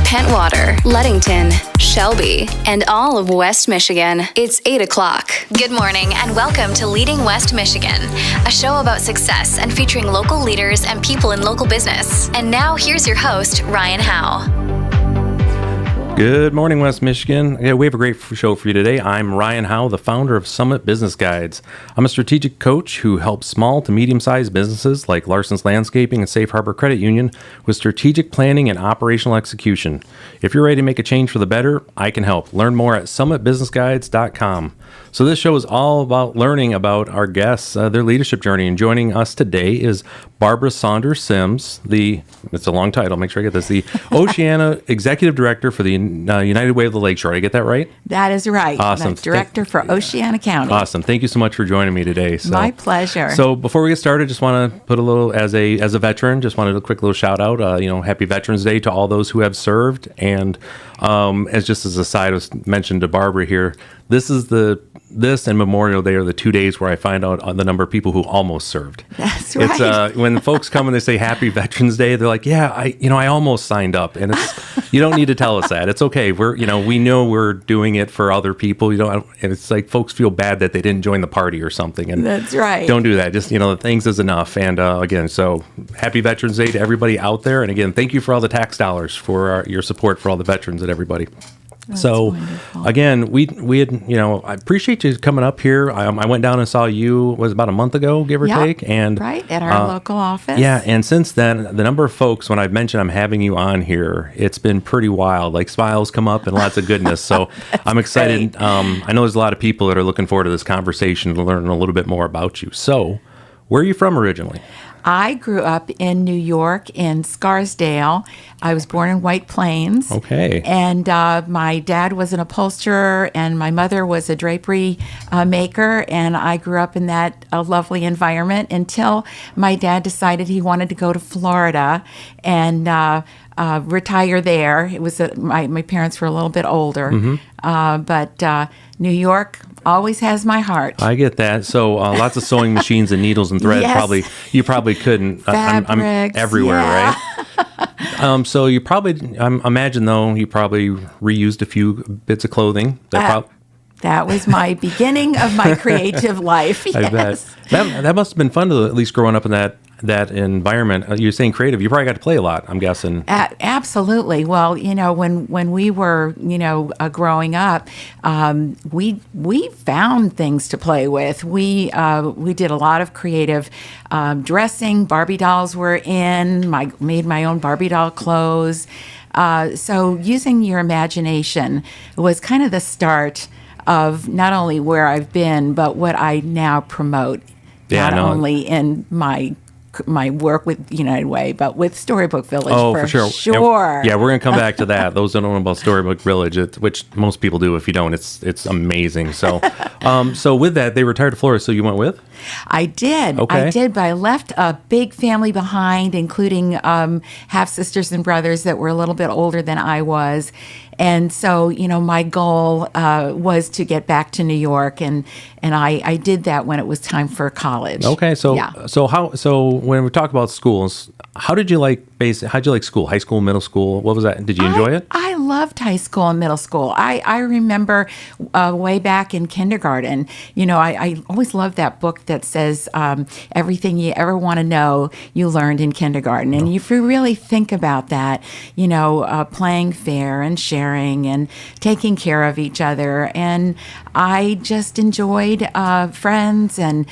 Pentwater, Ludington, Shelby, and all of West Michigan. It's 8 o'clock. Good morning and welcome to Leading West Michigan, a show about success and featuring local leaders and people in local business. And now here's your host, Ryan Howe. Good morning, West Michigan. Yeah, we have a great show for you today. I'm Ryan Howe, the founder of Summit Business Guides. I'm a strategic coach who helps small to medium-sized businesses like Larson's Landscaping and Safe Harbor Credit Union with strategic planning and operational execution. If you're ready to make a change for the better, I can help. Learn more at summitbusinessguides.com. So this show is all about learning about our guests, their leadership journey. And joining us today is Barbara Saunders-Sims, it's a long title, make sure I get this, the Oceana Executive Director for the United Way of the Lakeshore. Did I get that right? That is right. Awesome. The Director for Oceana County. Awesome. Thank you so much for joining me today. So, my pleasure. So before we get started, just want to put a little, as a veteran, just wanted a quick little shout out, Happy Veterans Day to all those who have served. And as a side, I was mentioned to Barbara here, this and Memorial Day are the 2 days where I find out the number of people who almost served. That's right. It's when folks come and they say Happy Veterans Day, they're like, yeah, I almost signed up, and you don't need to tell us that. It's okay. We know we're doing it for other people. And it's like folks feel bad that they didn't join the party or something. And that's right. Don't do that. Just the things is enough. And again, so Happy Veterans Day to everybody out there. And again, thank you for all the tax dollars for your support for all the veterans and everybody. That's so wonderful. Again, we had, I appreciate you coming up here. I went down and saw you, about a month ago, give or take. And right, at our local office. Yeah, and since then, the number of folks, when I've mentioned I'm having you on here, it's been pretty wild. Like smiles come up and lots of goodness. So I'm excited. I know there's a lot of people that are looking forward to this conversation to learn a little bit more about you. So where are you from originally? I grew up in New York, in Scarsdale. I was born in White Plains. Okay. And my dad was an upholsterer, and my mother was a drapery maker. And I grew up in that lovely environment until my dad decided he wanted to go to Florida and retire there. It was my parents were a little bit older, but New York always has my heart. I get that. So lots of sewing machines and needles and thread. Yes. You probably couldn't. Fabrics, I'm everywhere, yeah. right? So you probably, imagine though, you probably reused a few bits of clothing. That was my beginning of my creative life. Yes. I bet that must have been fun to at least growing up in that environment. You're saying creative. You probably got to play a lot, I'm guessing. Absolutely. Well, when we were, growing up, we found things to play with. We did a lot of creative dressing. Barbie dolls were in. Made my own Barbie doll clothes. So using your imagination was kind of the start of not only where I've been, but what I now promote. Only in my work with United Way, but with Storybook Village for sure. Yeah, we're going to come back to that. Those that don't know about Storybook Village, which most people do. If you don't, it's amazing. So so with that, they retired to Florida, so you went with? I did. Okay. I did, but I left a big family behind, including half-sisters and brothers that were a little bit older than I was. And so, my goal was to get back to New York, and I did that when it was time for college. Okay, so when we talk about schools, how'd you like school? High school, middle school? What was that? Did you enjoy it? I loved high school and middle school. I remember way back in kindergarten, I always loved that book that says everything you ever want to know, you learned in kindergarten. And if you really think about that, playing fair and sharing and taking care of each other. And I just enjoyed friends and,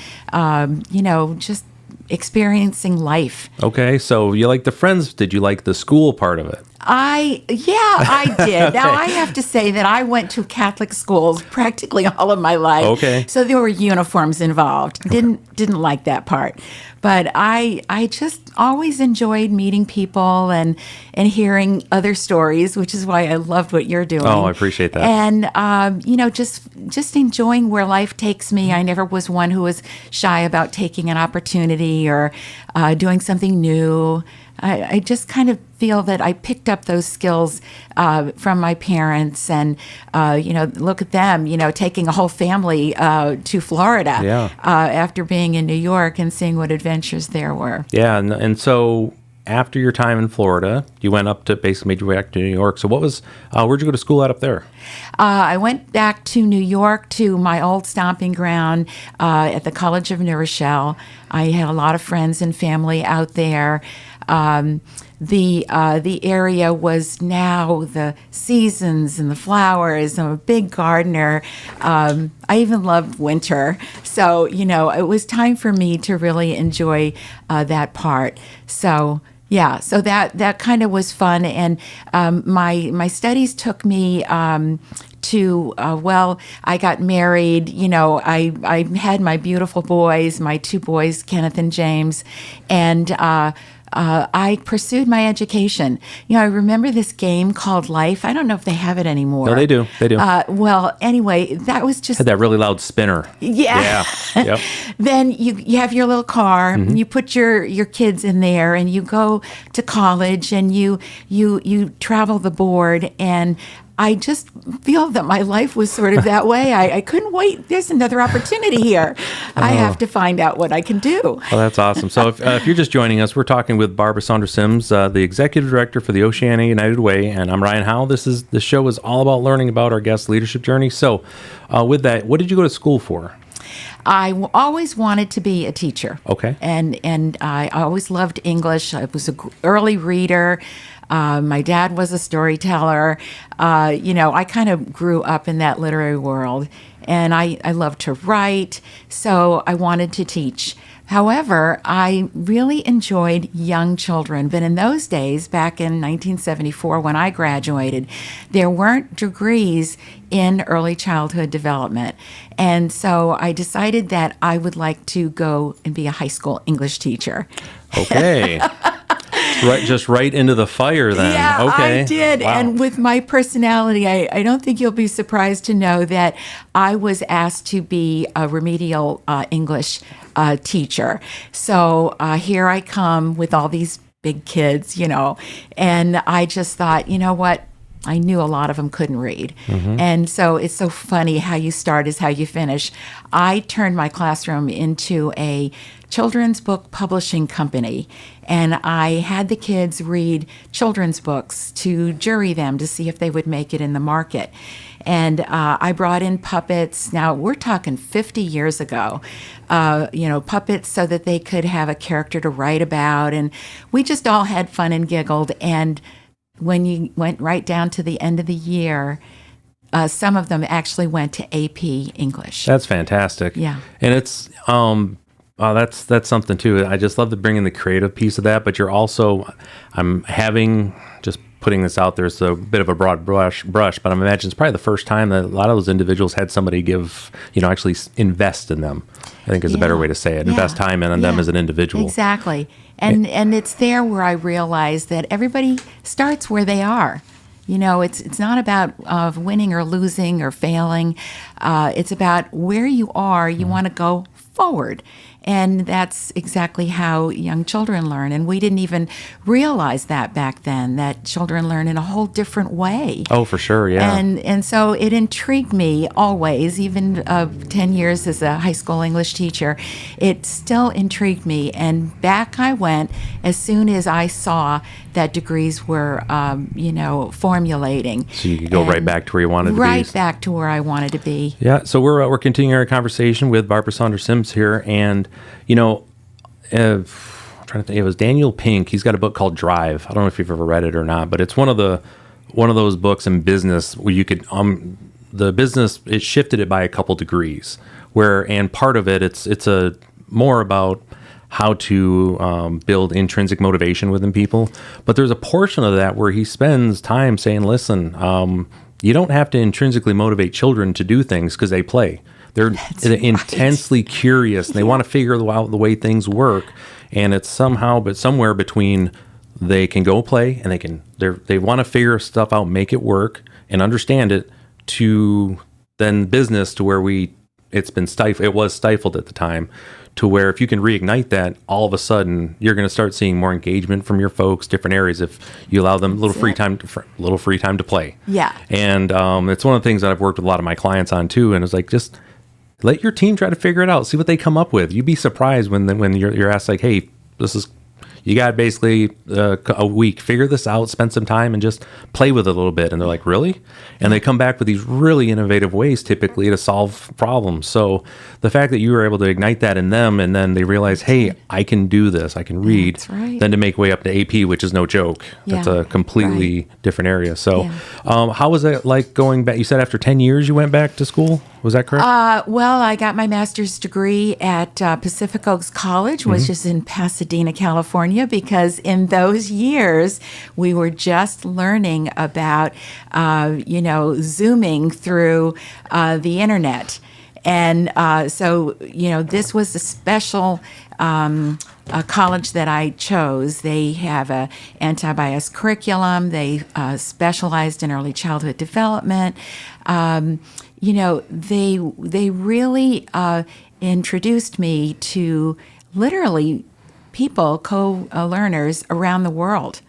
just experiencing life. Okay, so you like the friends. Did you like the school part of it? I did. Okay. Now, I have to say that I went to Catholic schools practically all of my life. Okay. So there were uniforms involved. Didn't like that part. But I just always enjoyed meeting people and hearing other stories, which is why I loved what you're doing. Oh, I appreciate that. And, just enjoying where life takes me. I never was one who was shy about taking an opportunity or doing something new. I just kind of feel that I picked up those skills from my parents, and look at them, taking a whole family to Florida after being in New York and seeing what adventures there were. Yeah, and so after your time in Florida, you went up to basically made your way back to New York. So where'd you go to school at up there? I went back to New York to my old stomping ground at the College of New Rochelle. I had a lot of friends and family out there. The area was now the seasons and the flowers. I'm a big gardener. I even loved winter. So, it was time for me to really enjoy that part. So, yeah, so that kind of was fun. And my studies took me to, I got married. I had my beautiful boys, my two boys, Kenneth and James, and I pursued my education. I remember this game called Life. I don't know if they have it anymore. No, they do. They do. Anyway, that was just... Had that really loud spinner. Yeah. Yep. Then you have your little car, you put your kids in there, and you go to college, and you travel the board, and I just feel that my life was sort of that way. I couldn't wait. There's another opportunity here. I have to find out what I can do. Well, that's awesome. So if you're just joining us, we're talking with Barbara Saunders-Sims, the Executive Director for the Oceana United Way, and I'm Ryan Howe. The show is all about learning about our guest leadership journey. So with that, what did you go to school for? I always wanted to be a teacher. Okay. And I always loved English. I was an early reader. My dad was a storyteller. I kind of grew up in that literary world, and I loved to write, so I wanted to teach. However, I really enjoyed young children. But in those days, back in 1974, when I graduated, there weren't degrees in early childhood development. And so I decided that I would like to go and be a high school English teacher. Okay. Just right into the fire then. Yeah, okay. I did. Wow. And with my personality, I don't think you'll be surprised to know that I was asked to be a remedial English teacher. So here I come with all these big kids, and I just thought, you know what? I knew a lot of them couldn't read. And so it's so funny, how you start is how you finish. I turned my classroom into a children's book publishing company, and I had the kids read children's books to jury them to see if they would make it in the market. And I brought in puppets. Now, we're talking 50 years ago, puppets so that they could have a character to write about. And we just all had fun and giggled. And when you went right down to the end of the year, some of them actually went to AP English. That's fantastic. Yeah. And it's that's something too. I just love to bring in the creative piece of that, but just putting this out there, it's a bit of a broad brush, but I imagine it's probably the first time that a lot of those individuals had somebody actually invest in them. I think is a better way to say it. Invest time in them as an individual. Exactly. And it's there where I realized that everybody starts where they are. It's not about winning or losing or failing. It's about where you are. You want to go forward. And that's exactly how young children learn. And we didn't even realize that back then, that children learn in a whole different way. Oh, for sure, yeah. And so it intrigued me always, even 10 years as a high school English teacher, it still intrigued me. And back I went as soon as I saw that degrees were, formulating. So you could go right back to where you wanted to be. Right back to where I wanted to be. Yeah, so we're continuing our conversation with Barbara Saunders-Sims here, and I'm trying to think. It was Daniel Pink. He's got a book called Drive. I don't know if you've ever read it or not, but it's one of those books in business where you could the business, it shifted it by a couple degrees. And part of it, it's a more about how to build intrinsic motivation within people. But there's a portion of that where he spends time saying, listen, you don't have to intrinsically motivate children to do things because they play. They're intensely curious, and they want to figure out the way things work. And it's somewhere between they can go play and they want to figure stuff out, make it work, and understand it, to then business to where it's been stifled. It was stifled at the time, to where if you can reignite that, all of a sudden you're going to start seeing more engagement from your folks, different areas, if you allow them a little free time to play. Yeah. And it's one of the things that I've worked with a lot of my clients on too. And it's like, just let your team try to figure it out. See what they come up with. You'd be surprised when you're asked, like, hey, this is, you got basically a week. Figure this out, spend some time, and just play with it a little bit. And they're like, really? And they come back with these really innovative ways typically to solve problems. So the fact that you were able to ignite that in them, and then they realize, hey, I can do this, I can read, then to make way up to AP, which is no joke. That's a completely different area. So how was it like going back? You said after 10 years you went back to school? Was that correct? Well, I got my master's degree at Pacific Oaks College, which is in Pasadena, California, because in those years we were just learning about, Zooming through the internet. And so, this was a special a college that I chose. They have a anti-bias curriculum. They specialized in early childhood development. They really introduced me to literally people, co-learners around the world.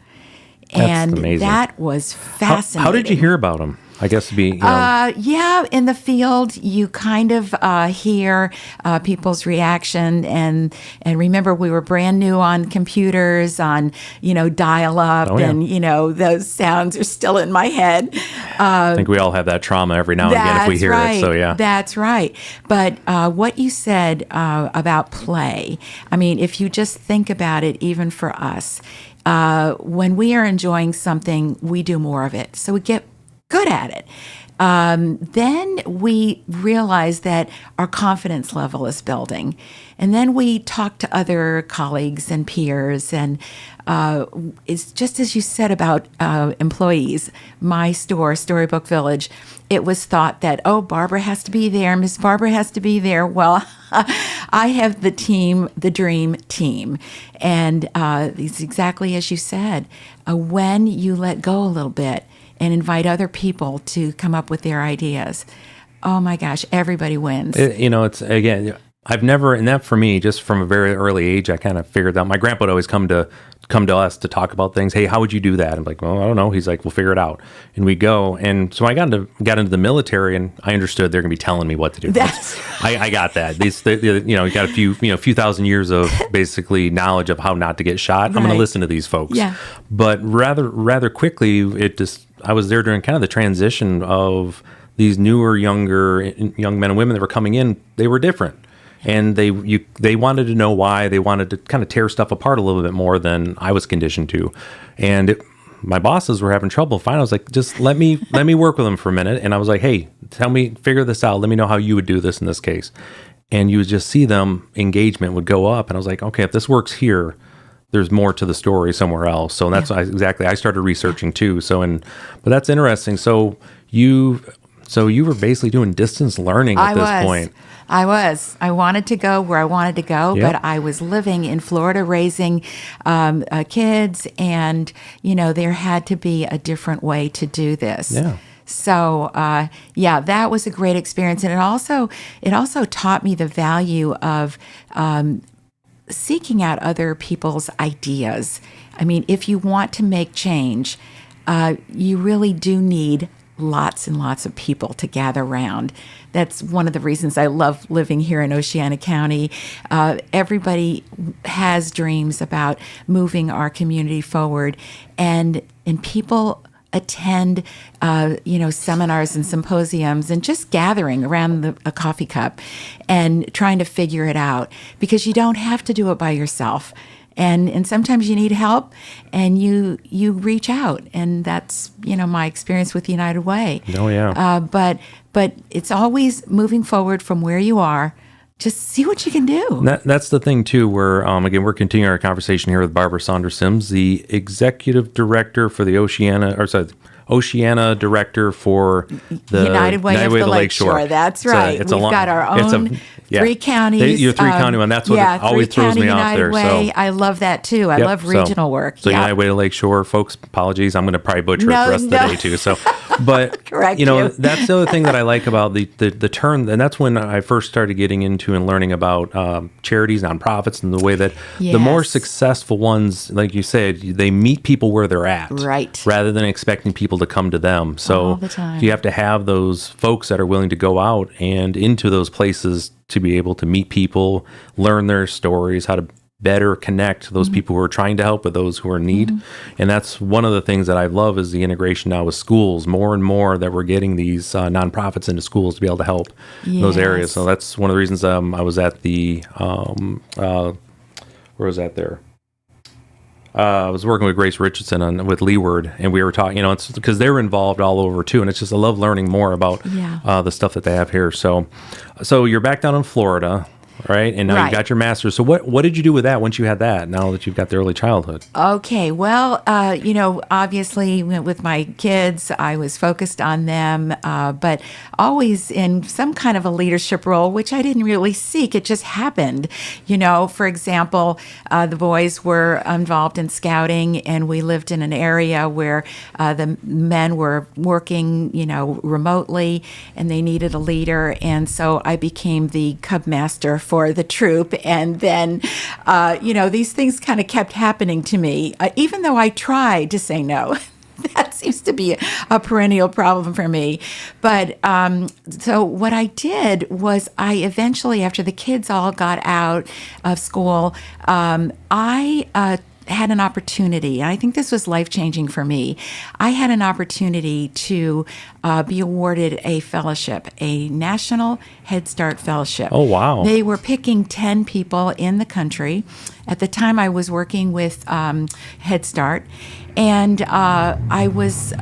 That's amazing. That was fascinating. How did you hear about them? I guess in the field, you kind of hear people's reaction, and remember, we were brand new on computers, on dial-up, and those sounds are still in my head. I think we all have that trauma every now and again if we hear it. So yeah, that's right. But what you said about play, I mean, if you just think about it, even for us, when we are enjoying something, we do more of it. So we get good at it. Then we realize that our confidence level is building. And then we talk to other colleagues and peers. And it's just as you said about employees, my store, Storybook Village, it was thought that, Barbara has to be there, Miss Barbara has to be there. Well, I have the dream team. And it's exactly as you said. When you let go a little bit, and invite other people to come up with their ideas, oh my gosh, everybody wins. It's again, I've never, and that for me, just from a very early age, I kind of figured out. My grandpa would always come to us to talk about things. Hey, how would you do that? I'm like, well, I don't know. He's like, we'll figure it out, and we go. And so I got into the military, and I understood they're going to be telling me what to do. I got that. You got a few thousand years of basically knowledge of how not to get shot. I'm going to listen to these folks. Yeah. But rather quickly, I was there during kind of the transition of these newer, younger young men and women that were coming in. They were different. And they wanted to know why. They wanted to kind of tear stuff apart a little bit more than I was conditioned to. And my bosses were having trouble. Finally, I was like, just let me work with them for a minute. And I was like, hey, figure this out. Let me know how you would do this in this case. And you would just see them, engagement would go up. And I was like, okay, if this works here, there's more to the story somewhere else. So that's I started researching too. But that's interesting. So you were basically doing distance learning at this point. I was. I wanted to go where I wanted to go, but I was living in Florida raising kids, and, there had to be a different way to do this. Yeah. So, that was a great experience. And it also taught me the value of seeking out other people's ideas. I mean, if you want to make change, you really do need lots and lots of people to gather around. That's one of the reasons I love living here in Oceana County. Everybody has dreams about moving our community forward, and people attend, seminars and symposiums and just gathering around a coffee cup and trying to figure it out, because you don't have to do it by yourself. And sometimes you need help, and you reach out, and that's my experience with United Way. Oh yeah. But it's always moving forward from where you are. Just see what you can do. That's the thing too. Where again, we're continuing our conversation here with Barbara Saunders-Sims, the executive director for the Oceana Director for the United Way of the Lakeshore. That's right. We've got our own three counties. Your three-county one. That's what always throws me off there. Way. I love that too. I love regional work. So United Way of the Lakeshore, folks, apologies. I'm going to probably butcher it the rest of the day too. So, but correct that's the other thing that I like about the term, and that's when I first started getting into and learning about charities, nonprofits, and the way that the more successful ones, like you said, they meet people where they're at, right, rather than expecting people to come to them. So all the time. You have to have those folks that are willing to go out and into those places to be able to meet people, learn their stories, how to better connect those people who are trying to help with those who are in need. And that's one of the things that I love is the integration now with schools, more and more that we're getting these nonprofits into schools to be able to help in those areas. So that's one of the reasons I was at the, where was that there? I was working with Grace Richardson with Leeward, and we were talking, it's because they're involved all over too. And it's just, I love learning more about the stuff that they have here. So you're back down in Florida. Right. And now you got your master's. So what did you do with that once you had that, now that you've got the early childhood? Okay. Well, obviously with my kids, I was focused on them, but always in some kind of a leadership role, which I didn't really seek. It just happened. For example, the boys were involved in scouting, and we lived in an area where the men were working, remotely, and they needed a leader. And so I became the cub master for the troop. And then, these things kind of kept happening to me, even though I tried to say no. That seems to be a perennial problem for me. But so what I did was I eventually, after the kids all got out of school, I had an opportunity, and I think this was life-changing for me. I had an opportunity to be awarded a fellowship, a National Head Start Fellowship. Oh, wow. They were picking 10 people in the country. At the time, I was working with Head Start, and I was...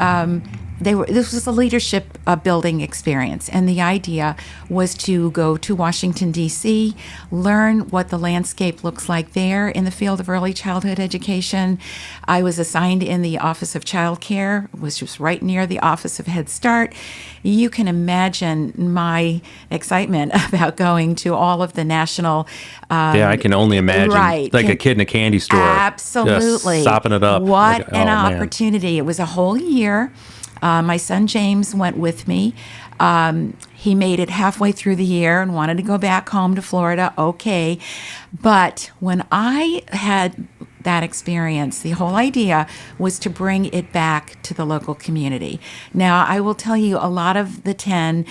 This was a leadership building experience, and the idea was to go to Washington, D.C., learn what the landscape looks like there in the field of early childhood education. I was assigned in the Office of Child Care, which was right near the Office of Head Start. You can imagine my excitement about going to all of the national... I can only imagine. Right. Like a kid in a candy store. Absolutely. Just sopping it up. What an opportunity. It was a whole year. My son James went with me. He made it halfway through the year and wanted to go back home to Florida. Okay. But when I had that experience, the whole idea was to bring it back to the local community. Now, I will tell you, a lot of the 10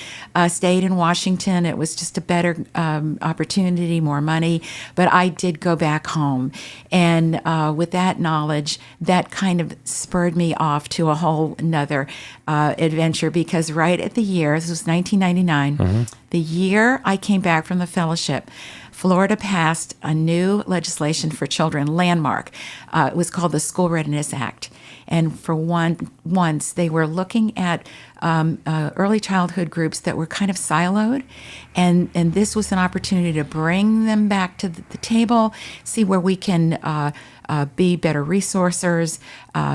stayed in Washington. It was just a better opportunity, more money. But I did go back home. And with that knowledge, that kind of spurred me off to a whole nother adventure, because right at the year, this was 1999, the year I came back from the fellowship, Florida passed a new legislation for children, landmark. It was called the School Readiness Act. And for once, they were looking at early childhood groups that were kind of siloed. And this was an opportunity to bring them back to the table, see where we can be better resourcers,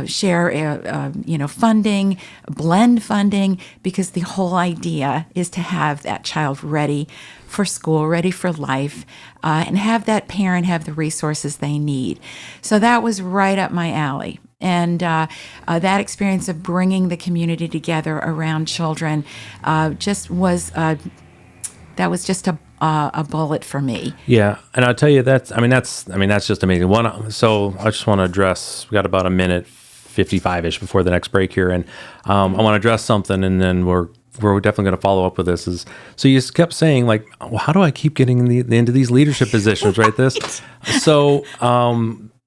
share funding, blend funding, because the whole idea is to have that child ready for school, ready for life, and have that parent have the resources they need. So that was right up my alley. And that experience of bringing the community together around children just was that was just a bullet for me. Yeah, and I'll tell you that's just amazing. So I just want to address. We got about a minute 55-ish before the next break here, and I want to address something, and then we're definitely going to follow up with this. So you just kept saying, like, well, how do I keep getting into these leadership positions, right? So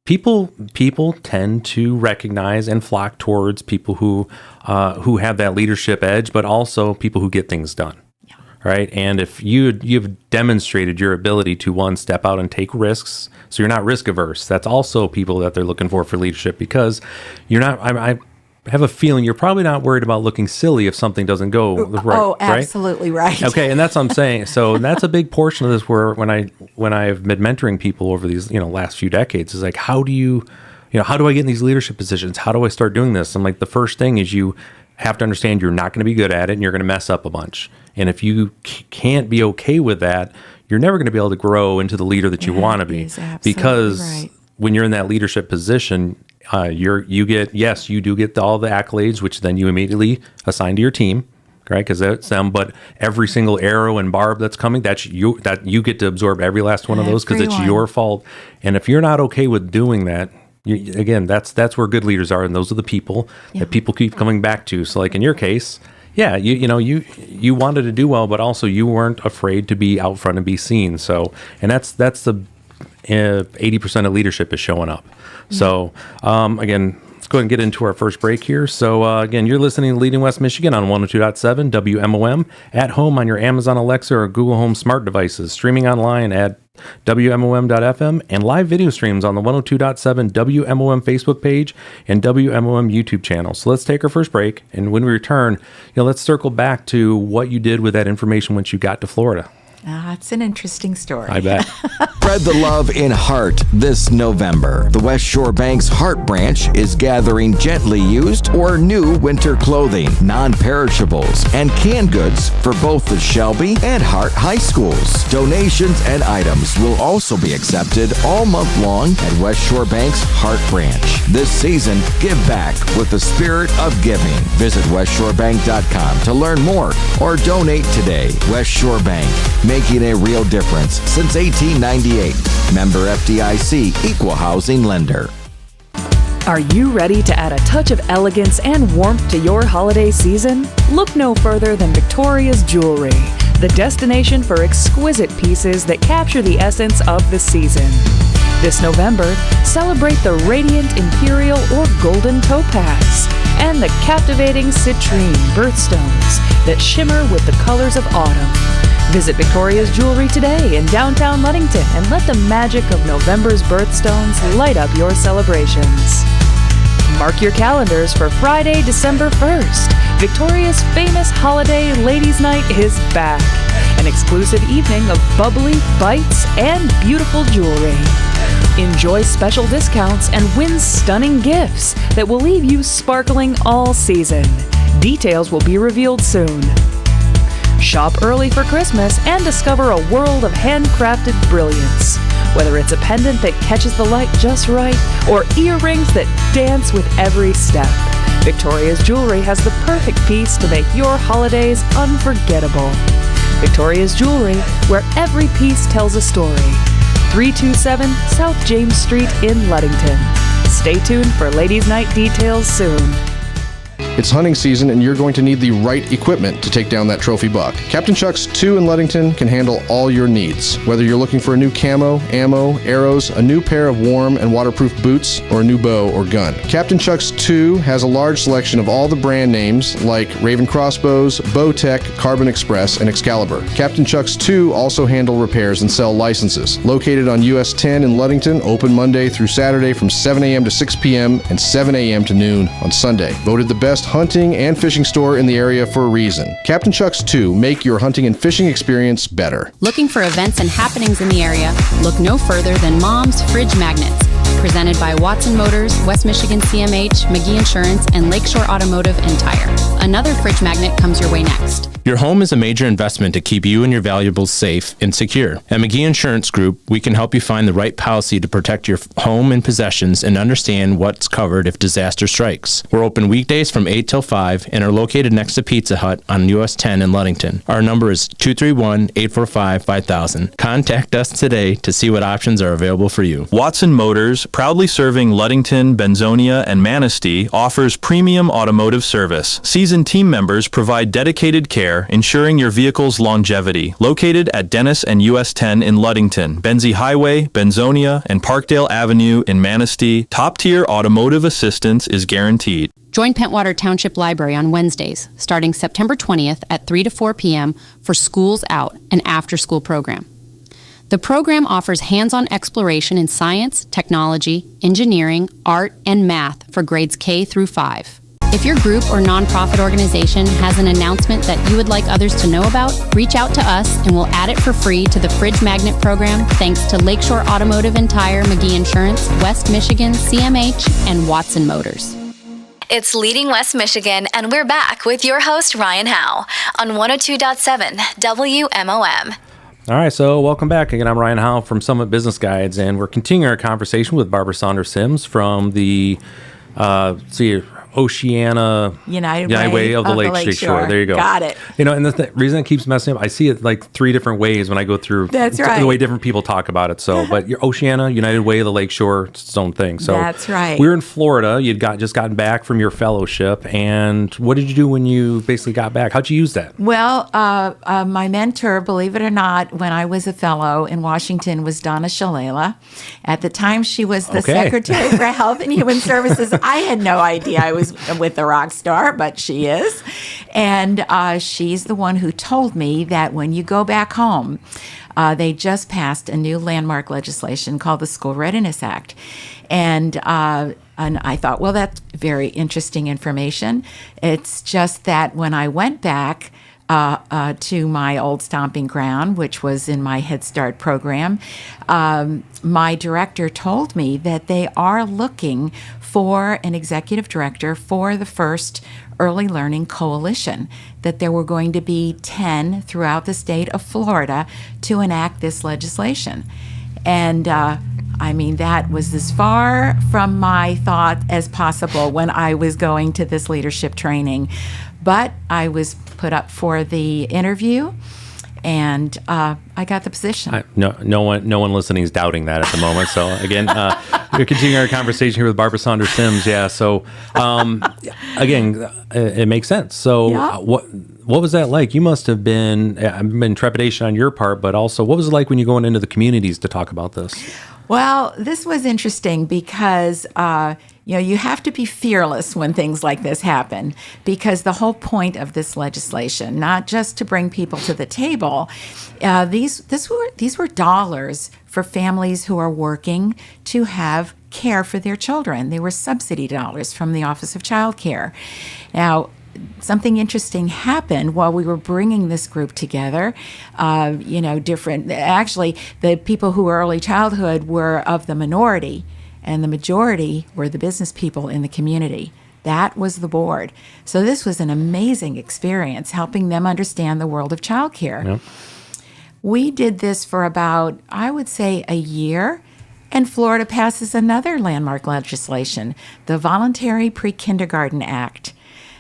people tend to recognize and flock towards people who have that leadership edge, but also people who get things done. Yeah. Right. And if you've demonstrated your ability to, one, step out and take risks, so you're not risk averse, that's also people that they're looking for leadership, because you're not, I have a feeling you're probably not worried about looking silly if something doesn't go right. Oh, absolutely right. Okay, and that's what I'm saying. So that's a big portion of this, where when I've been mentoring people over these last few decades, is like, how do I get in these leadership positions? How do I start doing this? I'm like, the first thing is you have to understand you're not going to be good at it, and you're going to mess up a bunch. And if you can't be okay with that, you're never going to be able to grow into the leader that you want to be, because right. When you're in that leadership position, you do get all the accolades, which then you immediately assign to your team, right? Because that's them. But every single arrow and barb that's coming, that you get to absorb every last one of those, because it's your fault. And if you're not okay with doing that, again, that's where good leaders are, and those are the people that people keep coming back to. So, like in your case, yeah, you wanted to do well, but also you weren't afraid to be out front and be seen. So, and that's the 80% of leadership is showing up. So, again, let's go ahead and get into our first break here. So, again, you're listening to Leading West Michigan on 102.7 WMOM, at home on your Amazon Alexa or Google Home smart devices, streaming online at WMOM.FM, and live video streams on the 102.7 WMOM Facebook page and WMOM YouTube channel. So let's take our first break, and when we return, let's circle back to what you did with that information once you got to Florida. It's an interesting story. I bet. Spread the love in Heart this November. The West Shore Bank's Heart Branch is gathering gently used or new winter clothing, non-perishables, and canned goods for both the Shelby and Hart High Schools. Donations and items will also be accepted all month long at West Shore Bank's Heart Branch. This season, give back with the spirit of giving. Visit westshorebank.com to learn more or donate today. West Shore Bank, making a real difference since 1898. Member FDIC, Equal Housing Lender. Are you ready to add a touch of elegance and warmth to your holiday season? Look no further than Victoria's Jewelry, the destination for exquisite pieces that capture the essence of the season. This November, celebrate the radiant imperial or golden topaz and the captivating citrine birthstones that shimmer with the colors of autumn. Visit Victoria's Jewelry today in downtown Ludington and let the magic of November's birthstones light up your celebrations. Mark your calendars for Friday, December 1st. Victoria's famous holiday Ladies' Night is back. An exclusive evening of bubbly, bites, and beautiful jewelry. Enjoy special discounts and win stunning gifts that will leave you sparkling all season. Details will be revealed soon. Shop early for Christmas and discover a world of handcrafted brilliance. Whether it's a pendant that catches the light just right or earrings that dance with every step, Victoria's Jewelry has the perfect piece to make your holidays unforgettable. Victoria's Jewelry, where every piece tells a story. 327 South James Street in Ludington. Stay tuned for Ladies' Night details soon. It's hunting season and you're going to need the right equipment to take down that trophy buck. Captain Chuck's 2 in Ludington can handle all your needs. Whether you're looking for a new camo, ammo, arrows, a new pair of warm and waterproof boots, or a new bow or gun. Captain Chuck's 2 has a large selection of all the brand names like Raven Crossbows, Bowtech, Carbon Express, and Excalibur. Captain Chuck's 2 also handle repairs and sell licenses. Located on US 10 in Ludington, open Monday through Saturday from 7 a.m. to 6 p.m. and 7 a.m. to noon on Sunday. Voted the best hunting and fishing store in the area for a reason. Captain Chuck's 2, make your hunting and fishing experience better. Looking for events and happenings in the area? Look no further than Mom's Fridge Magnets. Presented by Watson Motors, West Michigan CMH, McGee Insurance, and Lakeshore Automotive and Tire. Another fridge magnet comes your way next. Your home is a major investment to keep you and your valuables safe and secure. At McGee Insurance Group, we can help you find the right policy to protect your home and possessions and understand what's covered if disaster strikes. We're open weekdays from 8 till 5 and are located next to Pizza Hut on US 10 in Ludington. Our number is 231-845-5000. Contact us today to see what options are available for you. Watson Motors, proudly serving Ludington, Benzonia, and Manistee, offers premium automotive service. Seasoned team members provide dedicated care, ensuring your vehicle's longevity. Located at Dennis and US 10 in Ludington, Benzie Highway, Benzonia, and Parkdale Avenue in Manistee, top-tier automotive assistance is guaranteed. Join Pentwater Township Library on Wednesdays, starting September 20th at 3 to 4 p.m. for Schools Out, an after-school program. The program offers hands-on exploration in science, technology, engineering, art, and math for grades K through 5. If your group or nonprofit organization has an announcement that you would like others to know about, reach out to us and we'll add it for free to the Fridge Magnet program thanks to Lakeshore Automotive and Tire, McGee Insurance, West Michigan, CMH, and Watson Motors. It's Leading West Michigan, and we're back with your host, Ryan Howe, on 102.7 WMOM. All right, so welcome back. Again, I'm Ryan Howe from Summit Business Guides, and we're continuing our conversation with Barbara Saunders-Sims from the Oceana United Way of the Lakeshore. There you go. Got it. And the reason it keeps messing up, I see it like 3 different ways when I go through That's right. the way different people talk about it. So, but your Oceana United Way of the Lakeshore, it's its own thing. So that's right. We were in Florida. You'd just gotten back from your fellowship, and what did you do when you basically got back? How'd you use that? Well, my mentor, believe it or not, when I was a fellow in Washington was Donna Shalala. At the time, she was the Secretary for Health and Human Services. I had no idea I was with the rock star, but she is. And she's the one who told me that when you go back home, they just passed a new landmark legislation called the School Readiness Act. And I thought, well, that's very interesting information. It's just that when I went back to my old stomping ground, which was in my Head Start program, my director told me that they are looking for an executive director for the first Early Learning Coalition, that there were going to be 10 throughout the state of Florida to enact this legislation. And that was as far from my thought as possible when I was going to this leadership training. But I was put up for the interview, and I got the position. No one listening is doubting that at the moment. So again, we're continuing our conversation here with Barbara Saunders-Sims. Yeah. So again, it makes sense. So what was that like? You must have been trepidation on your part, but also what was it like when you going into the communities to talk about this? Well, this was interesting because you have to be fearless when things like this happen, because the whole point of this legislation, not just to bring people to the table, these were dollars for families who are working to have care for their children. They were subsidy dollars from the Office of Child Care. Now, something interesting happened while we were bringing this group together. Actually, the people who were early childhood were of the minority, and the majority were the business people in the community. That was the board. So this was an amazing experience, helping them understand the world of childcare. Yep. We did this for about, I would say, a year, and Florida passes another landmark legislation, the Voluntary Pre-Kindergarten Act.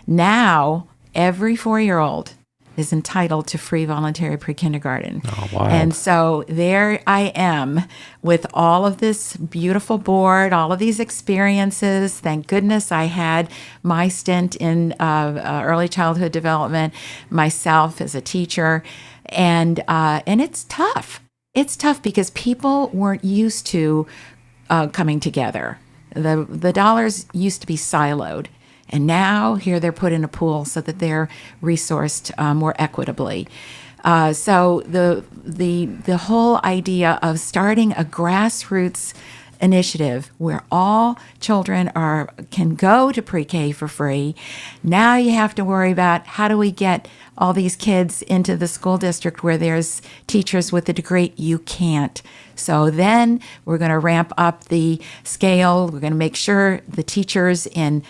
Now, every 4-year-old is entitled to free voluntary pre-kindergarten. Oh, wow. And so there I am with all of this beautiful board, all of these experiences. Thank goodness I had my stint in early childhood development, myself as a teacher. And it's tough. It's tough because people weren't used to coming together. The dollars used to be siloed. And now here they're put in a pool so that they're resourced more equitably. So the whole idea of starting a grassroots initiative where all children can go to pre-K for free. Now you have to worry about how do we get all these kids into the school district where there's teachers with a degree. You can't. So then we're going to ramp up the scale. We're going to make sure the teachers in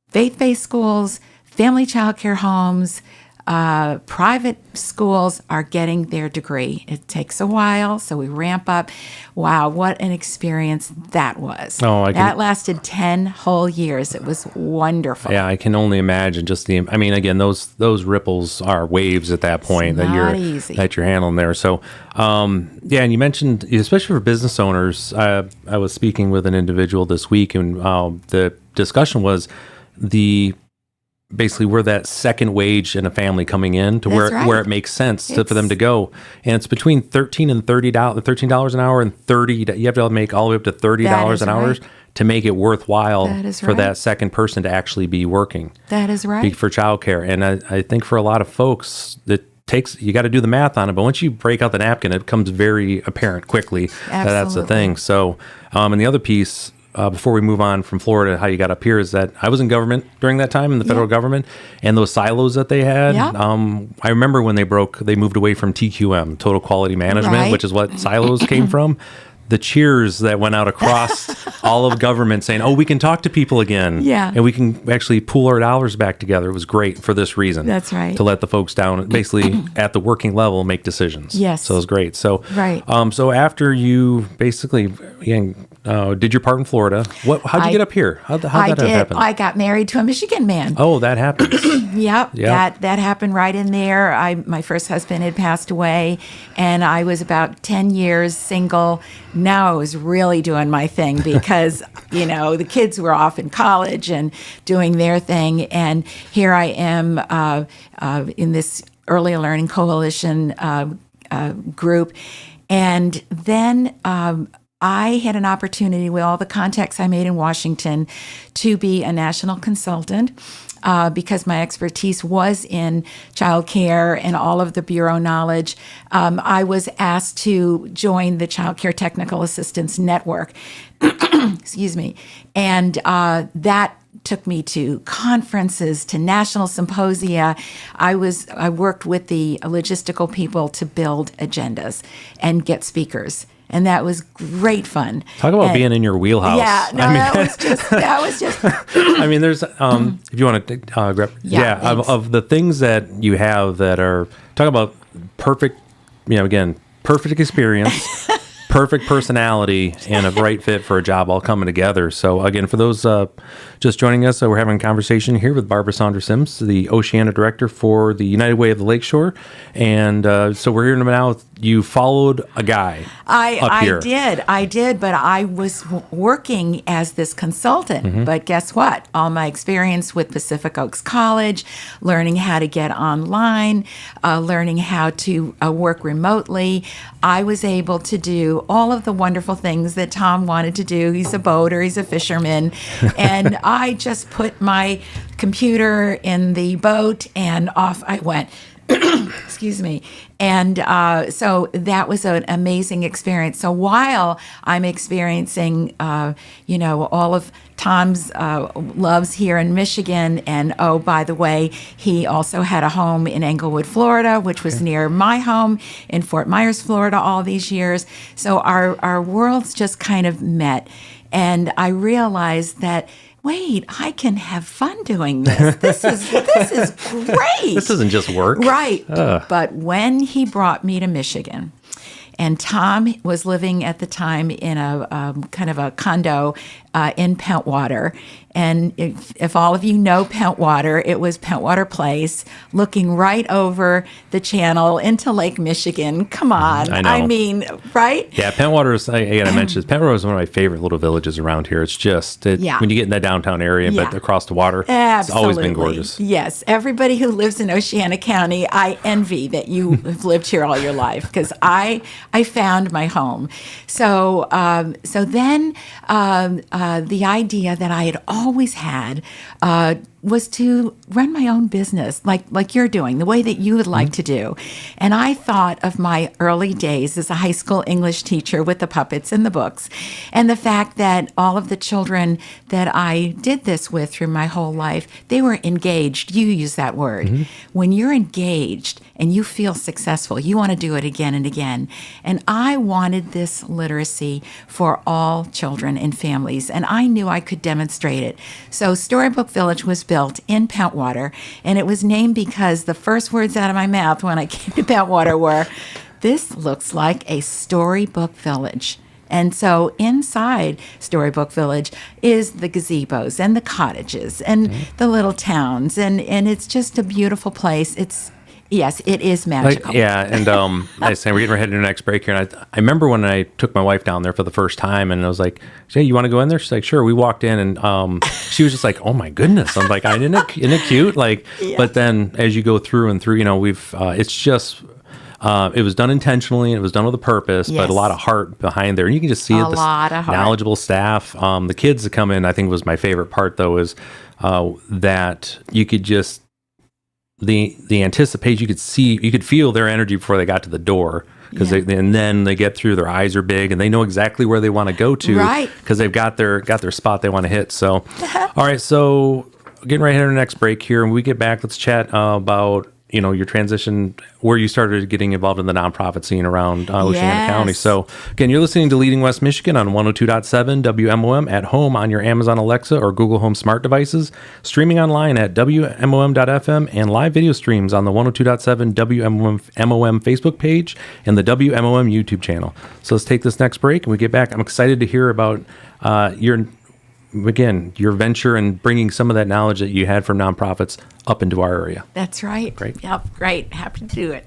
faith-based schools, family child care homes, private schools are getting their degree. It takes a while, so we ramp up. Wow, what an experience that was. That lasted 10 whole years. It was wonderful. Yeah, I can only imagine just again, those ripples are waves at that point that you're handling there. So, and you mentioned, especially for business owners, I was speaking with an individual this week, and the discussion was basically we're that second wage in a family coming in to where it makes sense for them to go, and it's between $13 and $13 an hour and $30. You have to make all the way up to $30 an hour to make it worthwhile for that second person to actually be working. That is right. For childcare, and I think for a lot of folks you got to do the math on it, but once you break out the napkin, it becomes very apparent quickly that that's the thing. So, and the other piece. Before we move on from Florida, how you got up here is that I was in government during that time, in the federal government, and those silos that they had. I remember when they moved away from TQM, Total Quality Management, which is what silos came from. the cheers that went out across all of government saying, "Oh, we can talk to people again, and we can actually pool our dollars back together." It was great for this reason. That's right. To let the folks down, basically at the working level, make decisions. Yes. So it was great. So Right. So after you basically did your part in Florida, how'd you get up here? How'd that happen? I got married to a Michigan man. Oh, that happens. Yep. That happened right in there. My first husband had passed away, and I was about 10 years single. Now I was really doing my thing because, the kids were off in college and doing their thing. And here I am in this Early Learning Coalition group. And then I had an opportunity with all the contacts I made in Washington to be a national consultant. Because my expertise was in childcare and all of the bureau knowledge, I was asked to join the Child Care Technical Assistance Network. Excuse me. And that took me to conferences, to national symposia. I worked with the logistical people to build agendas and get speakers. And that was great fun. Talk about being in your wheelhouse. Yeah, no, that was just. I mean, there's if you want to grab, of the things that you have that are talk about perfect, again, perfect experience, perfect personality, and a right fit for a job all coming together. So again, for those just joining us, we're having a conversation here with Barbara Saunders-Sims, the Oceana Director for the United Way of the Lakeshore. And so we're hearing now you followed a guy up here. I did, but I was working as this consultant. Mm-hmm. But guess what? All my experience with Pacific Oaks College, learning how to get online, learning how to work remotely, I was able to do all of the wonderful things that Tom wanted to do. He's a boater, he's a fisherman, and I just put my computer in the boat and off I went. Excuse me. And so that was an amazing experience. So while I'm experiencing, all of Tom's loves here in Michigan, and oh, by the way, he also had a home in Englewood, Florida, which was near my home in Fort Myers, Florida, all these years. So our worlds just kind of met. And I realized that, wait, I can have fun doing this. This is great. This isn't just work. Right. But when he brought me to Michigan, and Tom was living at the time in a kind of a condo in Pentwater. And if all of you know Pentwater, it was Pentwater Place, looking right over the channel into Lake Michigan. Come on. I know. I mean, right? Yeah, Pentwater is, I got to mention this, Pentwater is one of my favorite little villages around here. It's just, when you get in that downtown area, but across the water, it's always been gorgeous. Yes. Everybody who lives in Oceana County, I envy that you have lived here all your life, because I found my home. So then the idea that I had always had was to run my own business, like you're doing, the way that you would like to do. And I thought of my early days as a high school English teacher with the puppets and the books, and the fact that all of the children that I did this with through my whole life, they were engaged. You use that word. Mm-hmm. When you're engaged and you feel successful, you want to do it again and again. And I wanted this literacy for all children and families, and I knew I could demonstrate it. So Storybook Village was built in Pentwater, and it was named because the first words out of my mouth when I came to Pentwater were, "This looks like a storybook village." And so inside Storybook Village is the gazebos and the cottages and the little towns, and it's just a beautiful place. Yes, it is magical. And I say we're getting ready to the next break here. And I remember when I took my wife down there for the first time, and I was like, "Hey, you want to go in there?" She's like, "Sure." We walked in, and she was just like, "Oh my goodness!" I'm like, "Isn't it cute?" Like, but then as you go through and through, we've it's just. It was done intentionally, and it was done with a purpose, but a lot of heart behind there. And you can just see it, knowledgeable staff. The kids that come in, I think was my favorite part, though, is that you could just, the anticipation, you could feel their energy before they got to the door. And then they get through, their eyes are big, and they know exactly where they want to go to. Right. Because they've got their spot they want to hit. So, all right, so getting right here to the next break here. When we get back, let's chat about your transition where you started getting involved in the nonprofit scene around Oceana Yes. County. So again, you're listening to Leading West Michigan on 102.7 WMOM at home on your Amazon Alexa or Google Home smart devices, streaming online at WMOM.FM, and live video streams on the 102.7 WMOM Facebook page and the WMOM YouTube channel. So let's take this next break and we get back. I'm excited to hear about your venture and bringing some of that knowledge that you had from nonprofits up into our area. That's right. Great. Yep, great. Happy to do it.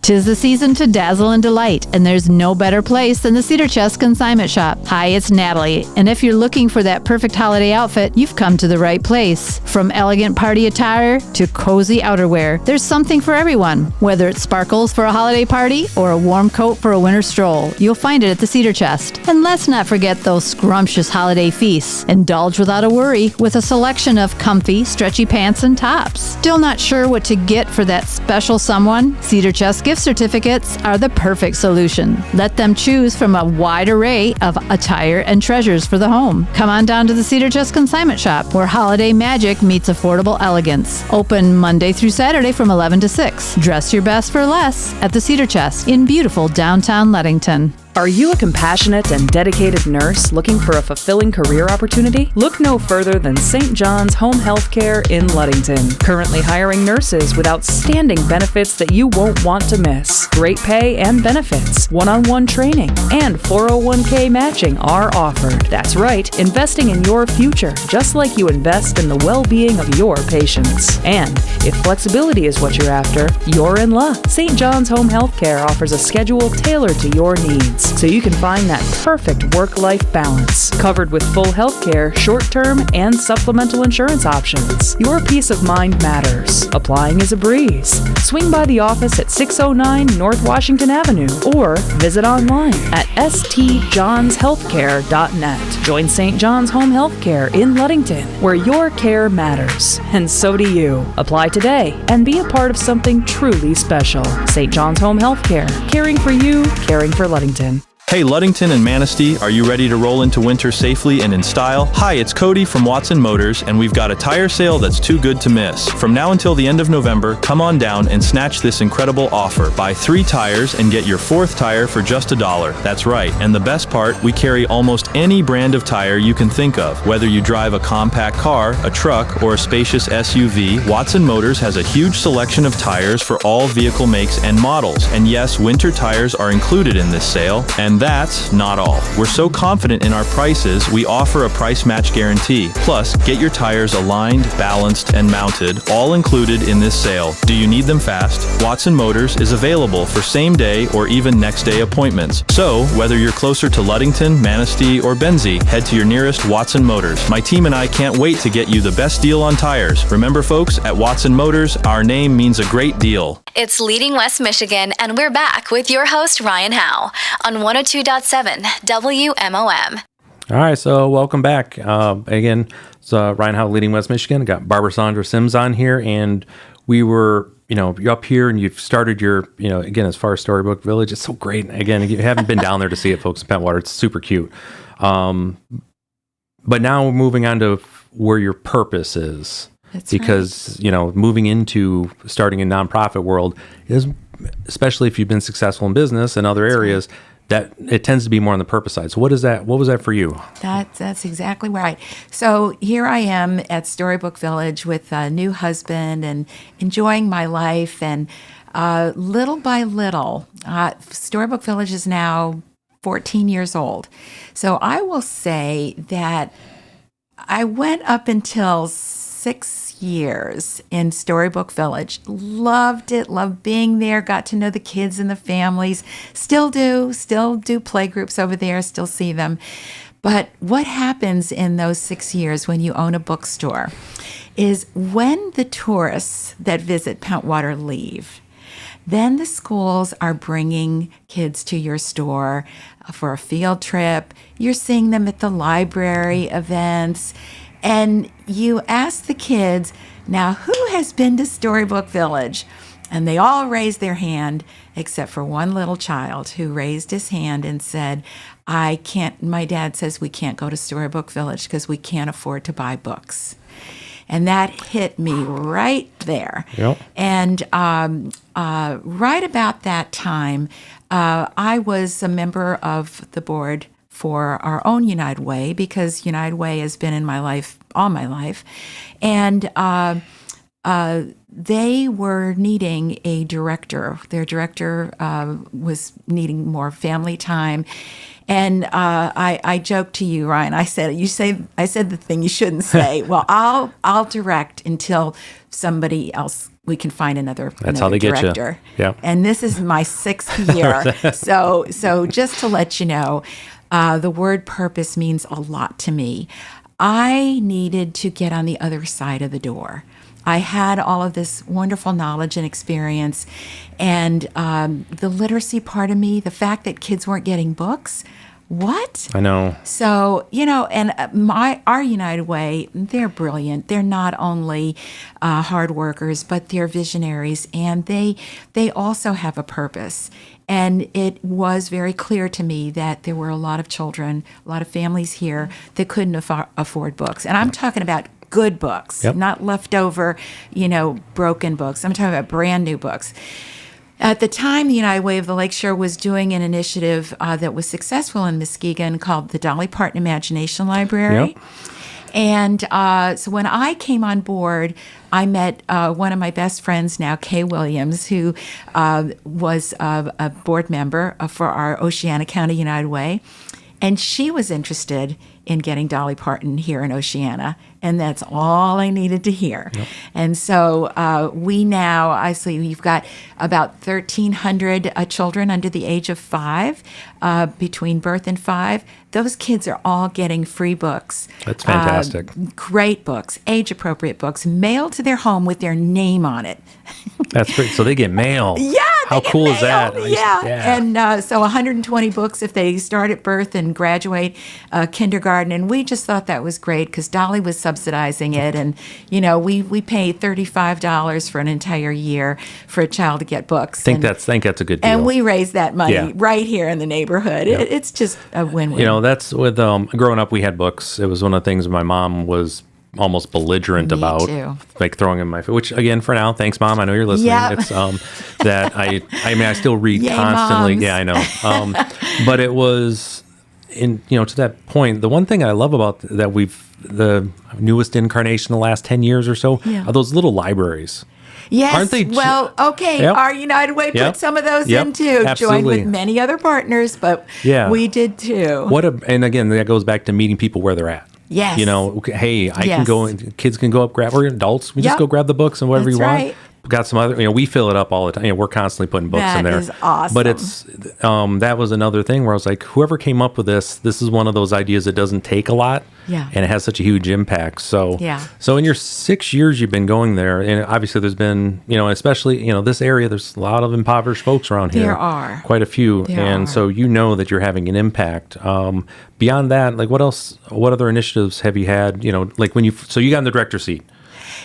'Tis the season to dazzle and delight, and there's no better place than the Cedar Chest Consignment Shop. Hi, it's Natalie, and if you're looking for that perfect holiday outfit, you've come to the right place. From elegant party attire to cozy outerwear, there's something for everyone. Whether it's sparkles for a holiday party or a warm coat for a winter stroll, you'll find it at the Cedar Chest. And let's not forget those scrumptious holiday feasts. Indulge without a worry with a selection of comfy, stretchy pants and tops. Still not sure what to get for that special someone? Cedar Chest gift certificates are the perfect solution. Let them choose from a wide array of attire and treasures for the home. Come on down to the Cedar Chest Consignment Shop, where holiday magic meets affordable elegance. Open Monday through Saturday from 11 to 6. Dress your best for less at the Cedar Chest in beautiful downtown Leadington. Are you a compassionate and dedicated nurse looking for a fulfilling career opportunity? Look no further than St. John's Home Healthcare in Ludington. Currently hiring nurses with outstanding benefits that you won't want to miss. Great pay and benefits, one-on-one training, and 401k matching are offered. That's right, investing in your future, just like you invest in the well-being of your patients. And if flexibility is what you're after, you're in luck. St. John's Home Healthcare offers a schedule tailored to your needs, so you can find that perfect work-life balance. Covered with full health care, short-term, and supplemental insurance options. Your peace of mind matters. Applying is a breeze. Swing by the office at 609 North Washington Avenue or visit online at stjohnshealthcare.net. Join St. John's Home Healthcare in Ludington, where your care matters, and so do you. Apply today and be a part of something truly special. St. John's Home Healthcare, caring for you, caring for Ludington. Hey Ludington and Manistee, are you ready to roll into winter safely and in style? Hi, it's Cody from Watson Motors, and we've got a tire sale that's too good to miss. From now until the end of November, come on down and snatch this incredible offer. Buy 3 tires and get your 4th tire for just $1. That's right, and the best part, we carry almost any brand of tire you can think of. Whether you drive a compact car, a truck, or a spacious SUV, Watson Motors has a huge selection of tires for all vehicle makes and models. And yes, winter tires are included in this sale, and that's not all. We're so confident in our prices, we offer a price match guarantee. Plus, get your tires aligned, balanced, and mounted, all included in this sale. Do you need them fast? Watson Motors is available for same-day or even next-day appointments. So, whether you're closer to Ludington, Manistee, or Benzie, head to your nearest Watson Motors. My team and I can't wait to get you the best deal on tires. Remember, folks, at Watson Motors, our name means a great deal. It's Leading West Michigan, and we're back with your host, Ryan Howe, on 102.7 WMOM. All right, so welcome back. Again, it's Ryan Howe, Leading West Michigan. Got Barbara Saunders-Sims on here, and we were, you're up here and you've started your, again, as far as Storybook Village, it's so great. Again, if you haven't been down there to see it, folks, in Pentwater, it's super cute. But now we're moving on to where your purpose is. That's because, moving into starting a nonprofit world is, especially if you've been successful in business and other areas, that it tends to be more on the purpose side. So what was that for you? That's exactly right. So here I am at Storybook Village with a new husband and enjoying my life. And little by little, Storybook Village is now 14 years old. So I will say that I went up until 6 years in Storybook Village. Loved it, loved being there, got to know the kids and the families. Still do play groups over there, still see them. But what happens in those 6 years when you own a bookstore is when the tourists that visit Pentwater leave, then the schools are bringing kids to your store for a field trip. You're seeing them at the library events. And you ask the kids, now who has been to Storybook Village? And they all raised their hand, except for one little child who raised his hand and said, I can't, my dad says we can't go to Storybook Village because we can't afford to buy books. And that hit me right there. Yep. And right about that time, I was a member of the board for our own United Way, because United Way has been in my life all my life. And they were needing a director. Their director was needing more family time. And I joked to you, Ryan. I said the thing you shouldn't say. Well, I'll direct until somebody else. We can find another. That's how they director. get you. Yeah. And this is my 6th year. So just to let you know, the word purpose means a lot to me. I needed to get on the other side of the door. I had all of this wonderful knowledge and experience, and the literacy part of me, the fact that kids weren't getting books, what? I know. So, and our United Way, they're brilliant. They're not only hard workers, but they're visionaries, and they also have a purpose. And it was very clear to me that there were a lot of children, a lot of families here that couldn't afford books. And I'm talking about good books, not leftover, broken books. I'm talking about brand new books. At the time, the United Way of the Lakeshore was doing an initiative that was successful in Muskegon called the Dolly Parton Imagination Library. Yep. And so when I came on board, I met one of my best friends now, Kay Williams, who was a board member for our Oceana County United Way. And she was interested in getting Dolly Parton here in Oceana. And that's all I needed to hear. Yep. And so we now, we've got about 1,300 children under the age of 5, between birth and 5. Those kids are all getting free books. That's fantastic. Great books, age-appropriate books, mailed to their home with their name on it. That's great. So they get mail. Yeah. How cool is that? Yeah. And so 120 books if they start at birth and graduate kindergarten. And we just thought that was great because Dolly was subsidizing it. And, we pay $35 for an entire year for a child to get books. I think that's a good deal. And we raise that money right here in the neighborhood. Yeah. It's just a win-win. That's with growing up, we had books. It was one of the things my mom was almost belligerent about, too. like throwing in my face, which again, for now, thanks Mom, I know you're listening. Yep. It's that I still read Yay, constantly. moms. Yeah, I know. But it was to that point, the one thing I love about that the newest incarnation the last 10 years or so are those little libraries. Yes. Aren't they? Well, okay. Yep. Our United Way put some of those in too. Absolutely. Joined with many other partners, but we did too. And again, that goes back to meeting people where they're at. Yes. Hey, I can go, kids can go up, grab, or adults, we just go grab the books and whatever That's you want. right. Got some other, we fill it up all the time. We're constantly putting books in there. That is awesome. But it's, that was another thing where I was like, whoever came up with this is one of those ideas that doesn't take a lot. Yeah. And it has such a huge impact. So, yeah. So in your 6 years you've been going there, and obviously there's been, especially, this area, there's a lot of impoverished folks around here. There are. Quite a few. So that you're having an impact. Beyond that, like what other initiatives have you had, like when you got in the director seat?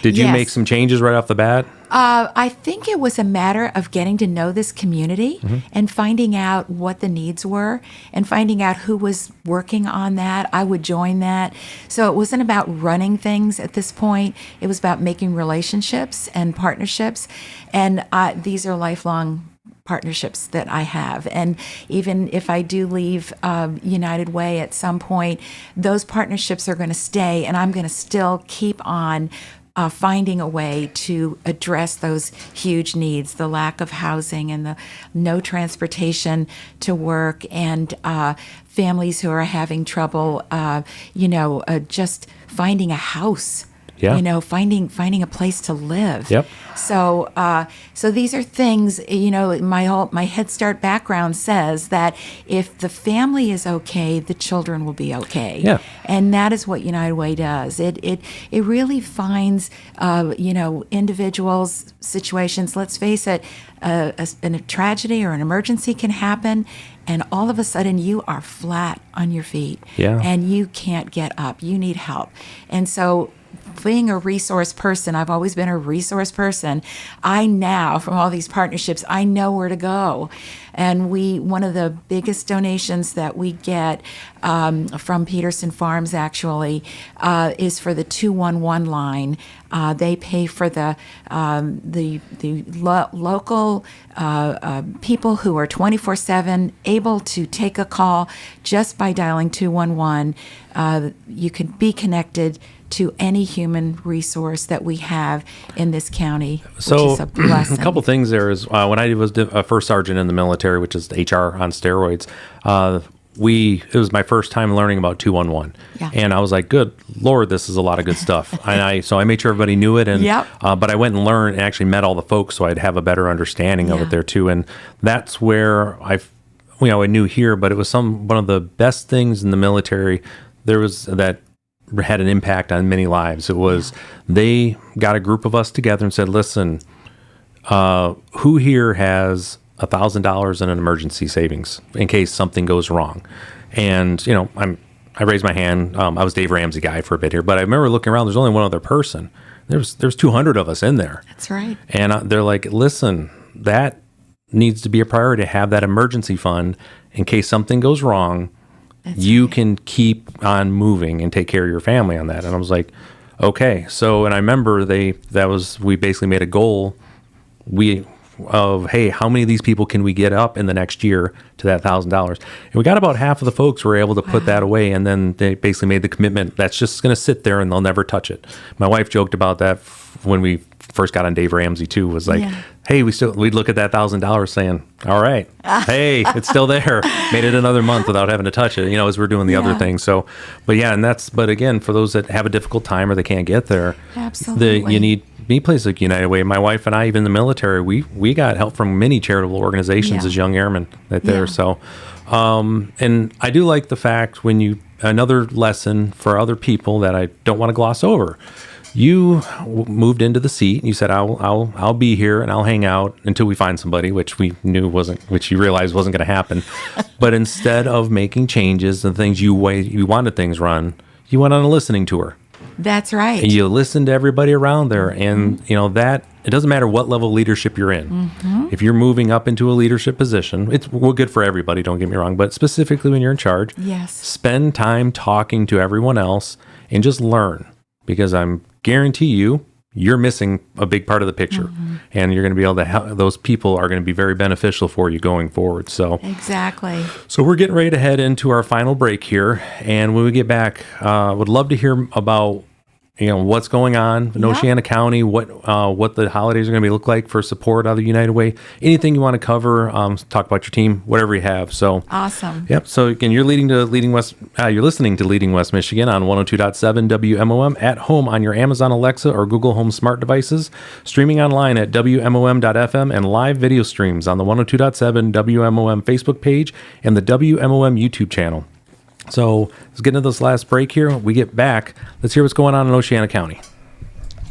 Did you make some changes right off the bat? I think it was a matter of getting to know this community and finding out what the needs were and finding out who was working on that. I would join that. So it wasn't about running things at this point. It was about making relationships and partnerships. And these are lifelong partnerships that I have. And even if I do leave United Way at some point, those partnerships are going to stay, and I'm going to still keep on finding a way to address those huge needs, the lack of housing and the no transportation to work, and families who are having trouble, just finding a house. Yeah. Finding a place to live. Yep. So these are things, my Head Start background says that if the family is okay, the children will be okay. Yeah. And that is what United Way does. It really finds, individuals, situations. Let's face it, a tragedy or an emergency can happen, and all of a sudden you are flat on your feet. Yeah. And you can't get up. You need help. And so being a resource person, I've always been a resource person. I now, from all these partnerships, I know where to go. And one of the biggest donations that we get from Peterson Farms actually is for the 211 line. They pay for the local people who are 24/7 able to take a call just by dialing 211. You can be connected to any human resource that we have in this county, which is a blessing. A couple things there is when I was a first sergeant in the military, which is HR on steroids. It was my first time learning about 211, and I was like, "Good Lord, this is a lot of good stuff." And so I made sure everybody knew it, and but I went and learned and actually met all the folks, so I'd have a better understanding of it there too. And that's where I knew here, but it was one of the best things in the military. There was that had an impact on many lives. It was they got a group of us together and said, "Listen, who here has $1,000 in an emergency savings in case something goes wrong?" And I raised my hand. I was Dave Ramsey guy for a bit here, but I remember looking around. There's only one other person. There's 200 of us in there. That's right. And they're like, "Listen, that needs to be a priority to have that emergency fund in case something goes wrong." You can keep on moving and take care of your family on that. And I was like, okay. So, and I remember we basically made a goal of, hey, how many of these people can we get up in the next year to that $1,000? And we got about half of the folks were able to put that away. And then they basically made the commitment that's just going to sit there and they'll never touch it. My wife joked about that when we first got on Dave Ramsey too, was like, hey, we'd look at that $1,000 saying, all right, hey, it's still there. Made it another month without having to touch it, as we're doing the other things. So, but again, for those that have a difficult time or they can't get there, absolutely, you need places like United Way. My wife and I, even in the military, we got help from many charitable organizations as young airmen right there. So, and I do like the fact another lesson for other people that I don't want to gloss over. You moved into the seat and you said, I'll be here and I'll hang out until we find somebody, which we knew which you realized wasn't going to happen. But instead of making changes and things you wanted things run, you went on a listening tour. That's right. And you listened to everybody around there. And, that it doesn't matter what level of leadership you're in. Mm-hmm. If you're moving up into a leadership position, it's good for everybody, don't get me wrong. But specifically when you're in charge, spend time talking to everyone else and just learn. Because I'm guarantee you're missing a big part of the picture, and you're going to be able to help. Those people are going to be very beneficial for you going forward. So exactly. So we're getting ready to head into our final break here, and when we get back, would love to hear about what's going on in Oceana County, what the holidays are going to look like for support out of the United Way. Anything you want to cover, talk about your team, whatever you have. So awesome. Yep. So again, you're listening to Leading West Michigan on 102.7 WMOM at home on your Amazon Alexa or Google Home smart devices, streaming online at WMOM.FM, and live video streams on the 102.7 WMOM Facebook page and the WMOM YouTube channel. So let's get into this last break here. When we get back, let's hear what's going on in Oceana County.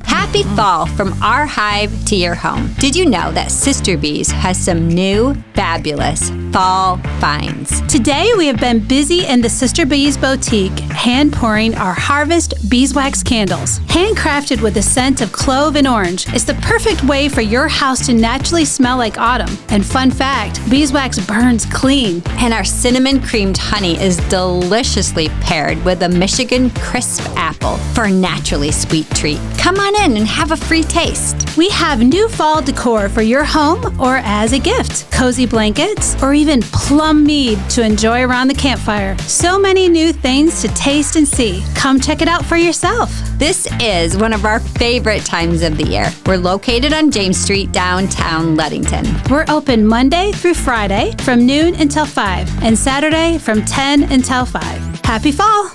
Happy fall from our hive to your home. Did you know that Sister Bees has some new, fabulous fall finds? Today we have been busy in the Sister Bees boutique, hand pouring our Harvest Beeswax candles. Handcrafted with a scent of clove and orange, it's the perfect way for your house to naturally smell like autumn. And fun fact, beeswax burns clean. And our cinnamon creamed honey is deliciously paired with a Michigan crisp apple for a naturally sweet treat. Come on in and have a free taste. We have new fall decor for your home or as a gift. Cozy blankets or even plum mead to enjoy around the campfire. So many new things to taste and see. Come check it out for yourself. This is one of our favorite times of the year. We're located on James Street, downtown Ludington. We're open Monday through Friday from noon until 5 and Saturday from 10 until 5. Happy fall!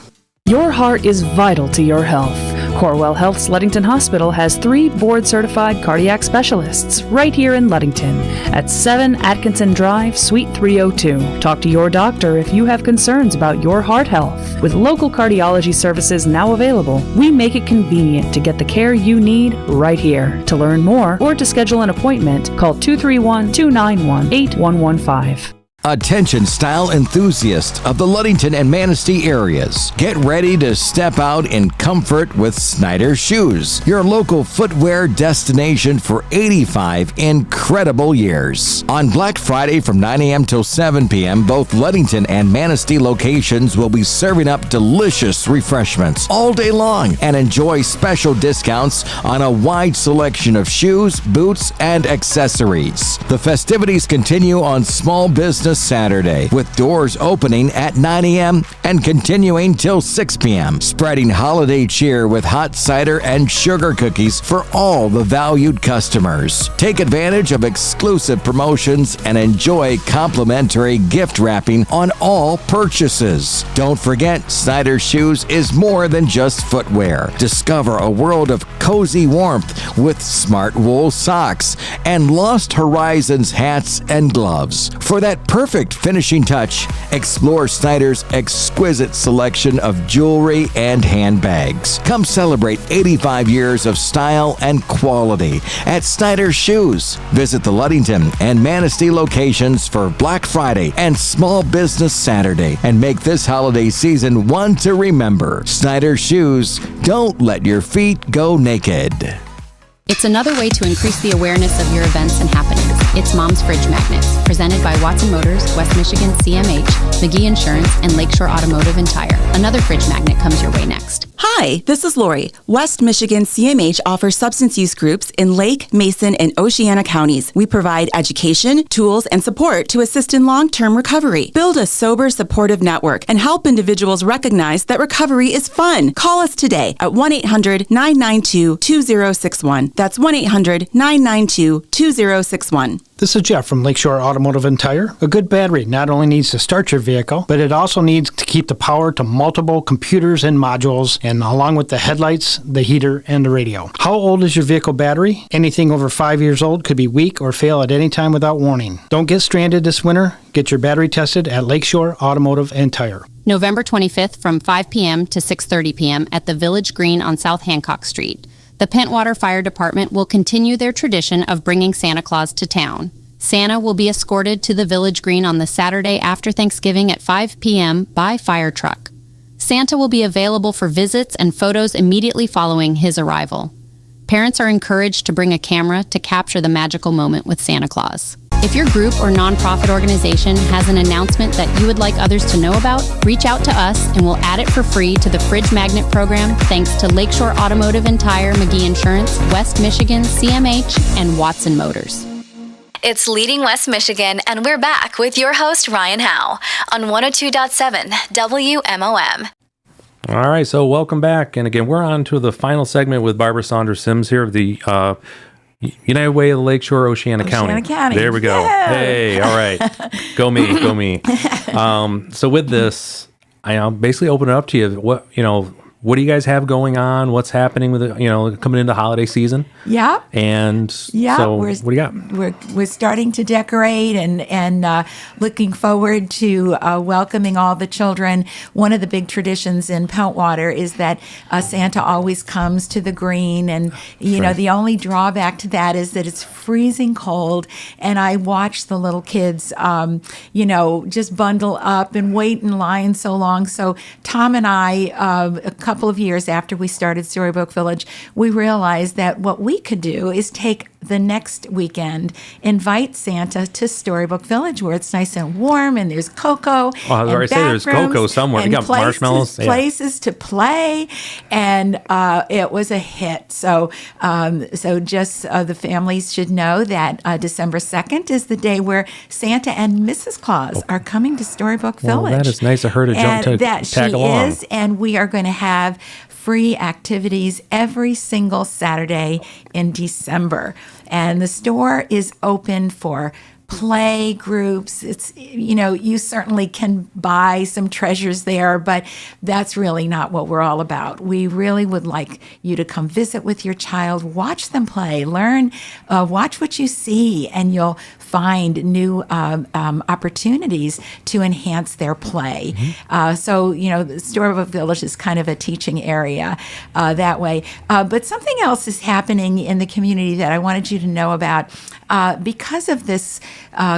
Your heart is vital to your health. Corewell Health's Ludington Hospital has 3 board-certified cardiac specialists right here in Ludington at 7 Atkinson Drive, Suite 302. Talk to your doctor if you have concerns about your heart health. With local cardiology services now available, we make it convenient to get the care you need right here. To learn more or to schedule an appointment, call 231-291-8115. Attention style enthusiasts of the Ludington and Manistee areas. Get ready to step out in comfort with Snyder Shoes, your local footwear destination for 85 incredible years. On Black Friday from 9 a.m. till 7 p.m., both Ludington and Manistee locations will be serving up delicious refreshments all day long and enjoy special discounts on a wide selection of shoes, boots, and accessories. The festivities continue on Small Business Saturday, with doors opening at 9 a.m. and continuing till 6 p.m., spreading holiday cheer with hot cider and sugar cookies for all the valued customers. Take advantage of exclusive promotions and enjoy complimentary gift wrapping on all purchases. Don't forget, Snyder Shoes is more than just footwear. Discover a world of cozy warmth with smart wool socks and Lost Horizons hats and gloves. For that perfect finishing touch, explore Snyder's exquisite selection of jewelry and handbags. Come celebrate 85 years of style and quality at Snyder Shoes. Visit the Ludington and Manistee locations for Black Friday and Small Business Saturday and make this holiday season one to remember. Snyder Shoes, don't let your feet go naked. It's another way to increase the awareness of your events and happenings. It's Mom's Fridge Magnets, presented by Watson Motors, West Michigan CMH, McGee Insurance, and Lakeshore Automotive and Tire. Another fridge magnet comes your way next. Hi, this is Lori. West Michigan CMH offers substance use groups in Lake, Mason, and Oceana counties. We provide education, tools, and support to assist in long-term recovery. Build a sober, supportive network and help individuals recognize that recovery is fun. Call us today at 1-800-992-2061. That's 1-800-992-2061. This is Jeff from Lakeshore Automotive and Tire. A good battery not only needs to start your vehicle, but it also needs to keep the power to multiple computers and modules, and along with the headlights, the heater, and the radio. How old is your vehicle battery? Anything over 5 years old could be weak or fail at any time without warning. Don't get stranded this winter. Get your battery tested at Lakeshore Automotive and Tire. November 25th from 5 p.m. to 6:30 p.m. at the Village Green on South Hancock Street. The Pentwater Fire Department will continue their tradition of bringing Santa Claus to town. Santa will be escorted to the Village Green on the Saturday after Thanksgiving at 5 p.m. by fire truck. Santa will be available for visits and photos immediately following his arrival. Parents are encouraged to bring a camera to capture the magical moment with Santa Claus. If your group or nonprofit organization has an announcement that you would like others to know about, reach out to us and we'll add it for free to the Fridge Magnet program thanks to Lakeshore Automotive and Tire, McGee Insurance, West Michigan, CMH, and Watson Motors. It's Leading West Michigan, and we're back with your host, Ryan Howe, on 102.7 WMOM. All right, so welcome back. And again, we're on to the final segment with Barbara Saunders-Sims here of the United Way of the Lakeshore, Oceana County. There we go. Yeah. Hey, all right. Go me, go me. So with this, I'll basically open it up to you. What do you guys have going on? What's happening with it, coming into holiday season? Yeah. And so what do you got? We're starting to decorate and looking forward to welcoming all the children. One of the big traditions in Pentwater is that Santa always comes to the green, and the only drawback to that is that it's freezing cold, and I watch the little kids just bundle up and wait in line so long. So Tom and I, a couple of years after we started Storybook Village, we realized that what we could do is take the next weekend, invite Santa to Storybook Village, where it's nice and warm and there's cocoa. Oh, I was already saying there's cocoa somewhere. We got marshmallows. Places to play, and it was a hit. So just the families should know that December 2nd is the day where Santa and Mrs. Claus are coming to Storybook Village. That is nice of her to tag along. And we are going to have free activities every single Saturday in December. And the store is open for play groups. It's, you certainly can buy some treasures there, but that's really not what we're all about. We really would like you to come visit with your child, watch them play, learn, watch what you see, and you'll find new opportunities to enhance their play. Mm-hmm. The Storybook Village is kind of a teaching area that way. But something else is happening in the community that I wanted you to know about. because of this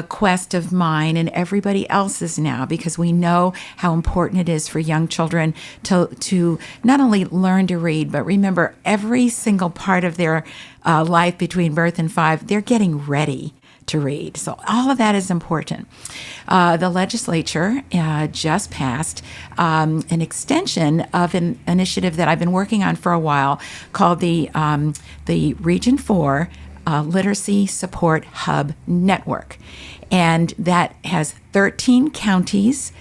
quest of mine and everybody else's now, because we know how important it is for young children to not only learn to read, but remember every single part of their life between birth and 5, they're getting ready to read. So all of that is important. The legislature just passed an extension of an initiative that I've been working on for a while called the Region 4 Literacy Support Hub Network. And that has 13 counties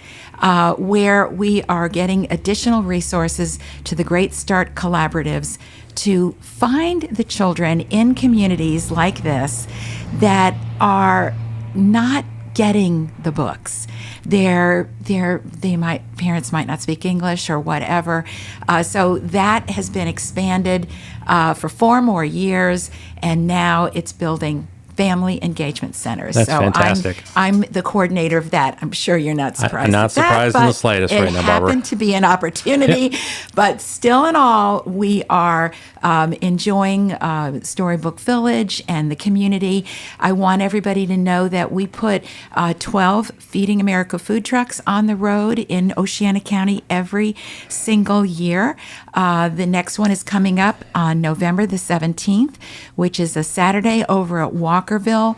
where we are getting additional resources to the Great Start collaboratives to find the children in communities like this that are not getting the books. Parents might not speak English or whatever. So that has been expanded for 4 more years, and now it's building family engagement centers. That's so fantastic. I'm the coordinator of that. I'm sure you're not surprised. I'm not surprised in the but slightest right now, Barbara. It happened to be an opportunity, but still in all, we are enjoying Storybook Village and the community. I want everybody to know that we put 12 Feeding America food trucks on the road in Oceana County every single year. The next one is coming up on November the 17th, which is a Saturday over at Walkerville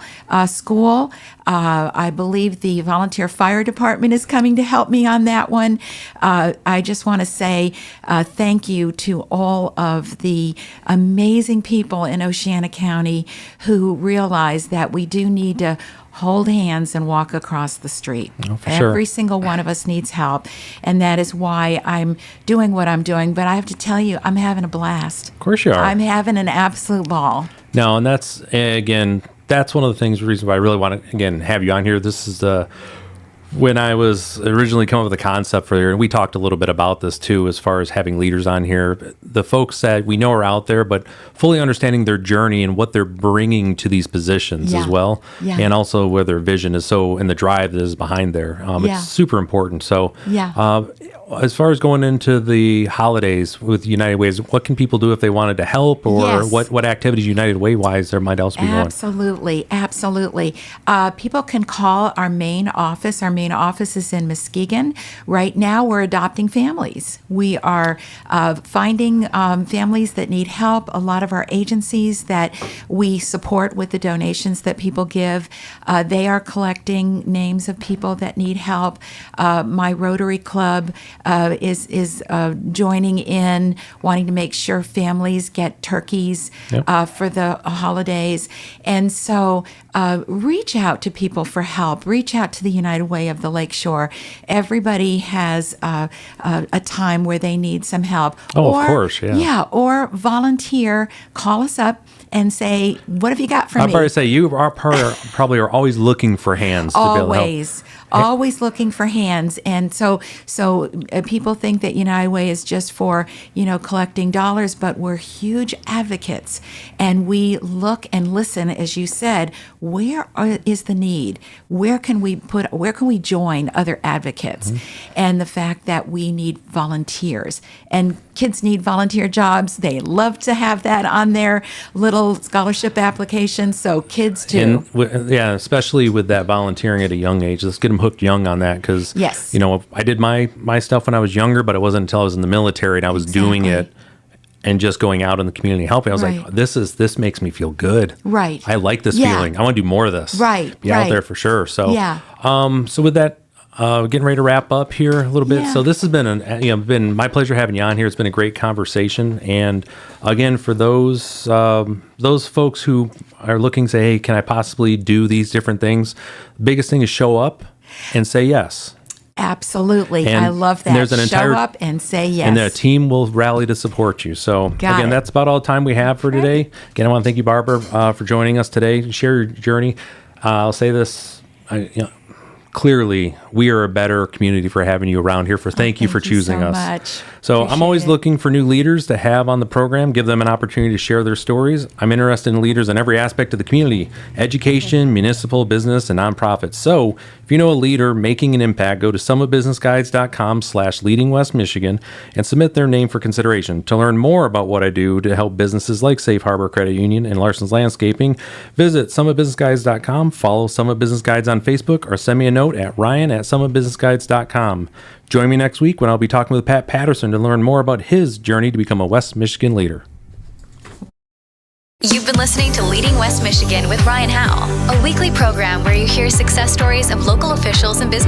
School. I believe the volunteer fire department is coming to help me on that one. I just want to say thank you to all of the amazing people in Oceana County who realize that we do need to hold hands and walk across the street. Oh, for sure. Every single one of us needs help, and that is why I'm doing what I'm doing. But I have to tell you, I'm having a blast. Of course you are. I'm having an absolute ball. No, and that's, again, that's one of the things, reason why I really want to, again, have you on here. This is when I was originally coming up with the concept for here, and we talked a little bit about this too, as far as having leaders on here. The folks that we know are out there, but fully understanding their journey and what they're bringing to these positions as well. Yeah. And also where their vision is and the drive that is behind there. It's super important. So as far as going into the holidays with United Ways, what can people do if they wanted to help, or what activities United Way wise there might also be going? Absolutely. People can call our main office. Our main office is in Muskegon. Right now, we're adopting families. We are finding families that need help. A lot of our agencies that we support with the donations that people give, they are collecting names of people that need help. My Rotary Club is joining in, wanting to make sure families get turkeys for the holidays. And so reach out to people for help. Reach out to the United Way of the Lakeshore. Everybody has a time where they need some help. Oh, of course, yeah. Yeah, or volunteer. Call us up and say, what have you got for me? I'd probably say you probably are always looking for hands to be able to help. Always looking for hands. And so people think that United Way is just for, collecting dollars, but we're huge advocates. And we look and listen, as you said, where is the need? Where can we join other advocates? Mm-hmm. And the fact that we need volunteers. And kids need volunteer jobs. They love to have that on their little scholarship application. So kids too. And especially with that volunteering at a young age. Let's get them hooked young on that, because I did my stuff when I was younger, but it wasn't until I was in the military and I was doing it and just going out in the community helping. I was like, this makes me feel good. Right. I like this feeling. I want to do more of this. Right. Be out there for sure. So so with that, getting ready to wrap up here a little bit. Yeah. So this has been been my pleasure having you on here. It's been a great conversation. And again, for those folks who are looking to say, hey, can I possibly do these different things? The biggest thing is show up and say yes. Absolutely. I love that. There's an Show up and say yes. And the team will rally to support you. So again, that's about all the time we have for today. Again, I want to thank you, Barbara, for joining us today. Share your journey. I'll say this, clearly we are a better community for having you around here. Thank you for choosing so us. Much. So I'm always Appreciate it. looking for new leaders to have on the program, give them an opportunity to share their stories. I'm interested in leaders in every aspect of the community: education, municipal, business, and nonprofits. So if you know a leader making an impact, go to summitbusinessguides.com/leadingwestmichigan and submit their name for consideration. To learn more about what I do to help businesses like Safe Harbor Credit Union and Larson's Landscaping, visit summitbusinessguides.com, follow Summit Business Guides on Facebook, or send me a note at ryan@summitbusinessguides.com. Join me next week when I'll be talking with Pat Patterson to learn more about his journey to become a West Michigan leader. You've been listening to Leading West Michigan with Ryan Howe, a weekly program where you hear success stories of local officials and business